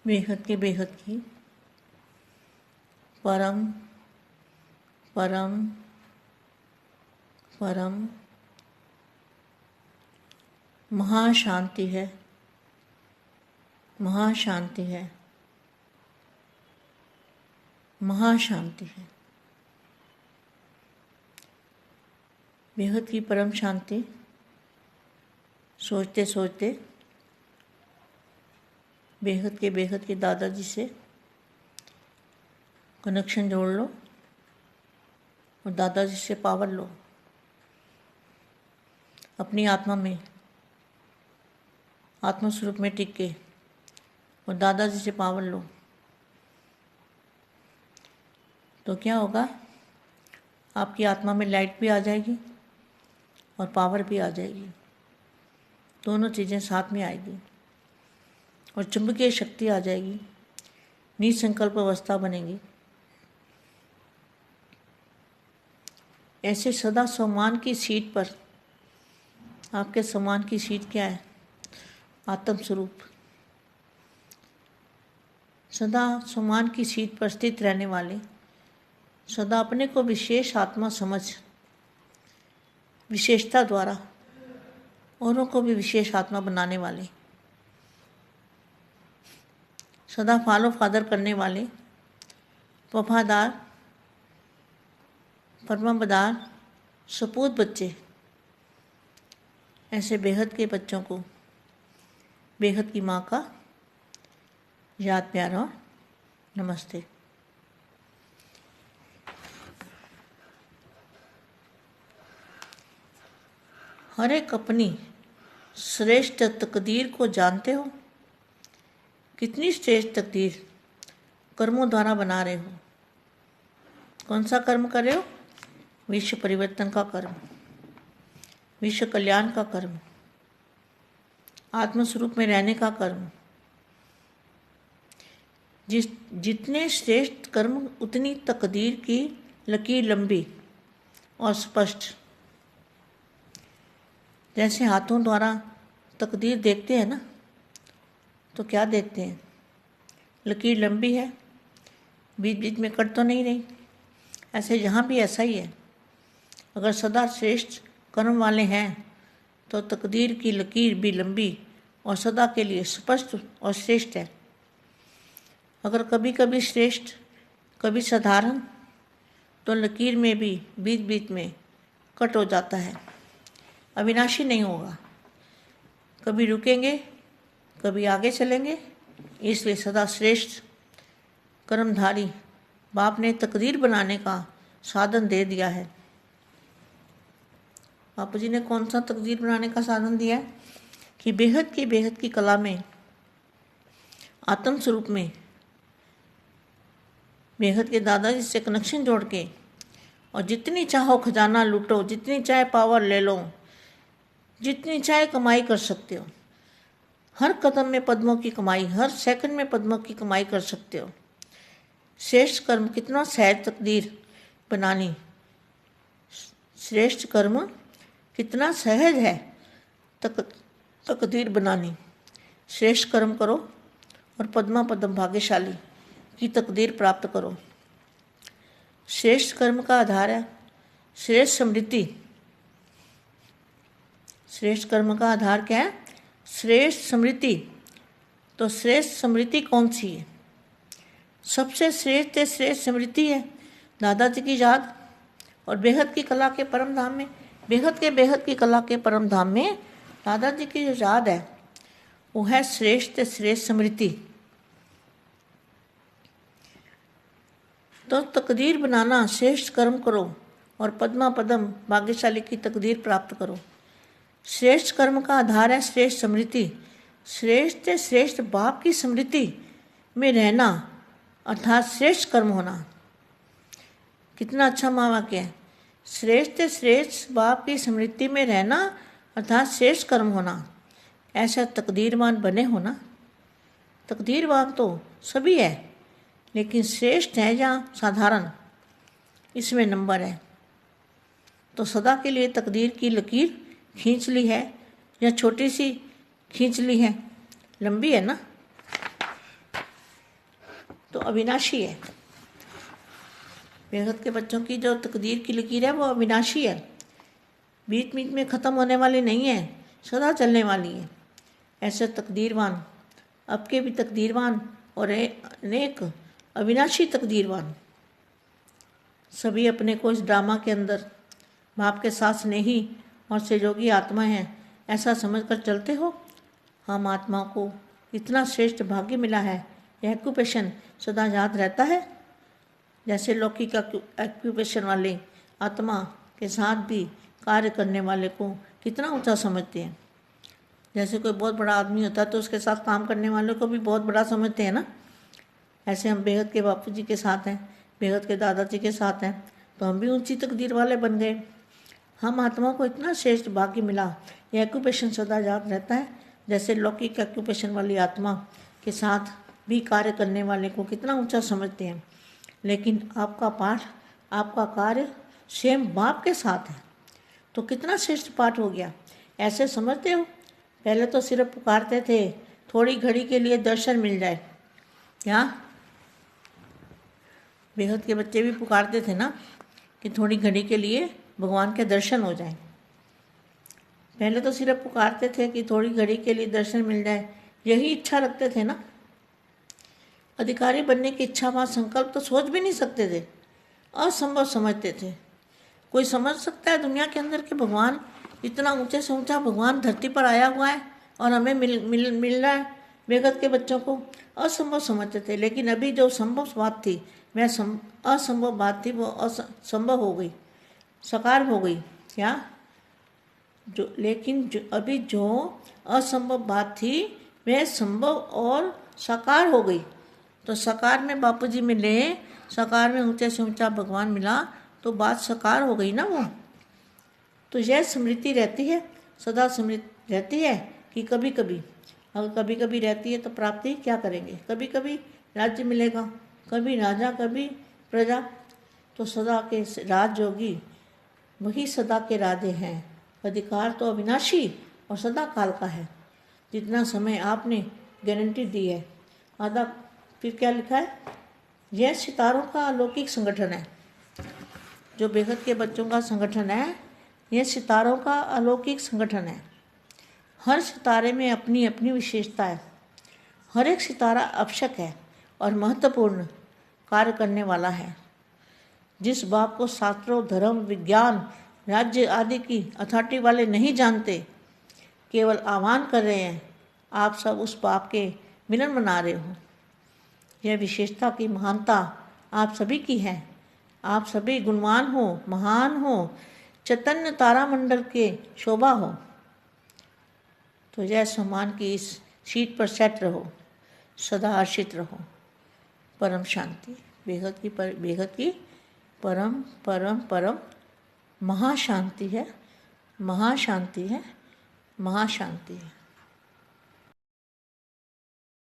बेहद की परम परम परम महाशांति है, महाशांति है, महाशांति है। बेहद की परम शांति सोचते सोचते बेहद के दादाजी से कनेक्शन जोड़ लो और दादाजी से पावर लो। अपनी आत्मा में, आत्मा स्वरूप में टिक के और दादाजी से पावर लो तो क्या होगा? आपकी आत्मा में लाइट भी आ जाएगी और पावर भी आ जाएगी। दोनों चीज़ें साथ में आएगी और चुंबकीय शक्ति आ जाएगी। निसंकल्प अवस्था बनेगी। ऐसे सदा सम्मान की सीट पर, आपके सम्मान की सीट क्या है? आत्म स्वरूप। सदा सम्मान की सीट पर स्थित रहने वाले, सदा अपने को विशेष आत्मा समझ, विशेषता द्वारा औरों को भी विशेष आत्मा बनाने वाले, सदा फॉलो फादर करने वाले, वफादार, परमावदार, सपूत बच्चे, ऐसे बेहद के बच्चों को बेहद की माँ का याद, प्यार और नमस्ते। हर एक अपनी श्रेष्ठ तकदीर को जानते हो? कितनी श्रेष्ठ तकदीर कर्मों द्वारा बना रहे हो? कौन सा कर्म कर रहे हो? विश्व परिवर्तन का कर्म, विश्व कल्याण का कर्म, आत्मस्वरूप में रहने का कर्म। जितने श्रेष्ठ कर्म उतनी तकदीर की लकीर लंबी और स्पष्ट। जैसे हाथों द्वारा तकदीर देखते हैं ना, तो क्या देखते हैं? लकीर लंबी है, बीच बीच में कट तो नहीं रही। ऐसे यहाँ भी ऐसा ही है। अगर सदा श्रेष्ठ कर्म वाले हैं तो तकदीर की लकीर भी लंबी और सदा के लिए स्पष्ट और श्रेष्ठ है। अगर कभी कभी श्रेष्ठ, कभी साधारण, तो लकीर में भी बीच बीच में कट हो जाता है। अविनाशी नहीं होगा। कभी रुकेंगे, कभी आगे चलेंगे। इसलिए सदा श्रेष्ठ कर्मधारी बाप ने तकदीर बनाने का साधन दे दिया है। बापू जी ने कौन सा तकदीर बनाने का साधन दिया है? कि बेहद की कला में, आत्म स्वरूप में बेहद के दादाजी से कनेक्शन जोड़ के और जितनी चाहो खजाना लूटो, जितनी चाहे पावर ले लो, जितनी चाहे कमाई कर सकते हो। हर कदम में पद्मों की कमाई, हर सेकंड में पद्मों की कमाई कर सकते हो। श्रेष्ठ कर्म कितना सहज तकदीर बनानी, श्रेष्ठ कर्म कितना सहज है तकदीर बनानी। श्रेष्ठ कर्म करो और पद्मा पद्म भाग्यशाली की तकदीर प्राप्त करो। श्रेष्ठ कर्म का आधार है श्रेष्ठ स्मृति। श्रेष्ठ कर्म का आधार क्या है? श्रेष्ठ स्मृति। तो श्रेष्ठ स्मृति कौन सी है? सबसे श्रेष्ठ स्मृति है दादाजी की याद। और बेहद की कला के परम धाम में, बेहद की कला के परम धाम में दादाजी की जो याद है वो है श्रेष्ठ स्मृति। तो तकदीर बनाना, श्रेष्ठ कर्म करो और पद्मा पद्म भाग्यशाली की तकदीर प्राप्त करो। श्रेष्ठ कर्म का आधार है श्रेष्ठ स्मृति। श्रेष्ठ बाप की स्मृति में रहना अर्थात श्रेष्ठ कर्म होना। कितना अच्छा महावाक्य है। श्रेष्ठ बाप की स्मृति में रहना अर्थात श्रेष्ठ कर्म होना। ऐसा तकदीरवान बने हो ना। तकदीरवान तो सभी है, लेकिन श्रेष्ठ है या साधारण, इसमें नंबर है। तो सदा के लिए तकदीर की लकीर खींच ली है या छोटी सी खींच ली है? लंबी है ना। तो अविनाशी है। बेहद के बच्चों की जो तकदीर की लकीर है वो अविनाशी है, बीच बीच में ख़त्म होने वाली नहीं है, सदा चलने वाली है। ऐसे तकदीरवान, अब के भी तकदीरवान और अनेक अविनाशी तकदीरवान सभी अपने को इस ड्रामा के अंदर बाप के साथ स्नेही और सहयोगी आत्मा हैं ऐसा समझकर चलते हो। हम आत्मा को इतना श्रेष्ठ भाग्य मिला है, यह एक्यूपेशन सदा याद रहता है। जैसे लौकिक एक्यूपेशन वाले आत्मा के साथ भी कार्य करने वाले को कितना ऊंचा समझते हैं। जैसे कोई बहुत बड़ा आदमी होता है तो उसके साथ काम करने वाले को भी बहुत बड़ा समझते हैं ना। ऐसे हम बेहद के बापू जी के साथ हैं, बेहद के दादाजी के साथ हैं, तो हम भी ऊंची तकदीर वाले बन गए। हम आत्मा को इतना श्रेष्ठ भाग्य मिला, यह एक्यूपेशन सदा याद रहता है। जैसे लौकिक एक्यूपेशन वाली आत्मा के साथ भी कार्य करने वाले को कितना ऊंचा समझते हैं, लेकिन आपका पाठ, आपका कार्य स्वयं बाप के साथ है तो कितना श्रेष्ठ पाठ हो गया। ऐसे समझते हो, पहले तो सिर्फ पुकारते थे थोड़ी घड़ी के लिए दर्शन मिल जाए। क्या बेहद के बच्चे भी पुकारते थे ना कि थोड़ी घड़ी के लिए भगवान के दर्शन हो जाएं। पहले तो सिर्फ पुकारते थे कि थोड़ी घड़ी के लिए दर्शन मिल जाए, यही इच्छा रखते थे ना। अधिकारी बनने की इच्छा व संकल्प तो सोच भी नहीं सकते थे, असंभव समझते थे। कोई समझ सकता है दुनिया के अंदर कि भगवान इतना ऊंचे से ऊंचा भगवान धरती पर आया हुआ है और हमें मिल रहा है बेगत के बच्चों को? असंभव समझते थे। लेकिन अभी जो संभव बात थी वह असंभव बात थी, वो असंभव हो गई, साकार हो गई। क्या लेकिन अभी जो असंभव बात थी वह संभव और साकार हो गई। तो साकार में बापूजी मिले, साकार में ऊंचे से ऊंचा भगवान मिला तो बात साकार हो गई ना वो। तो यह स्मृति रहती है, सदा स्मृति रहती है कि कभी कभी, अगर कभी कभी रहती है तो प्राप्ति क्या करेंगे। कभी कभी राज्य मिलेगा, कभी राजा कभी प्रजा। तो सदा के राजयोगी वही सदा के राधे हैं। अधिकार तो अविनाशी और सदा काल का है। जितना समय आपने गारंटी दी है आधा, फिर क्या लिखा है, यह सितारों का अलौकिक संगठन है। जो बेहद के बच्चों का संगठन है, यह सितारों का अलौकिक संगठन है। हर सितारे में अपनी अपनी विशेषता है। हर एक सितारा आवश्यक है और महत्वपूर्ण कार्य करने वाला है। जिस बाप को शास्त्रों, धर्म, विज्ञान, राज्य आदि की अथॉरिटी वाले नहीं जानते, केवल आह्वान कर रहे हैं, आप सब उस बाप के मिलन मना रहे हो। यह विशेषता की महानता आप सभी की है। आप सभी गुणवान हो, महान हो, चैतन्य तारामंडल के शोभा हो। तो यह सम्मान की इस सीट पर सेट रहो, सदा हर्षित रहो। परम शांति, बेहद की परम परम परम महाशांति है, महाशांति है, महाशांति है।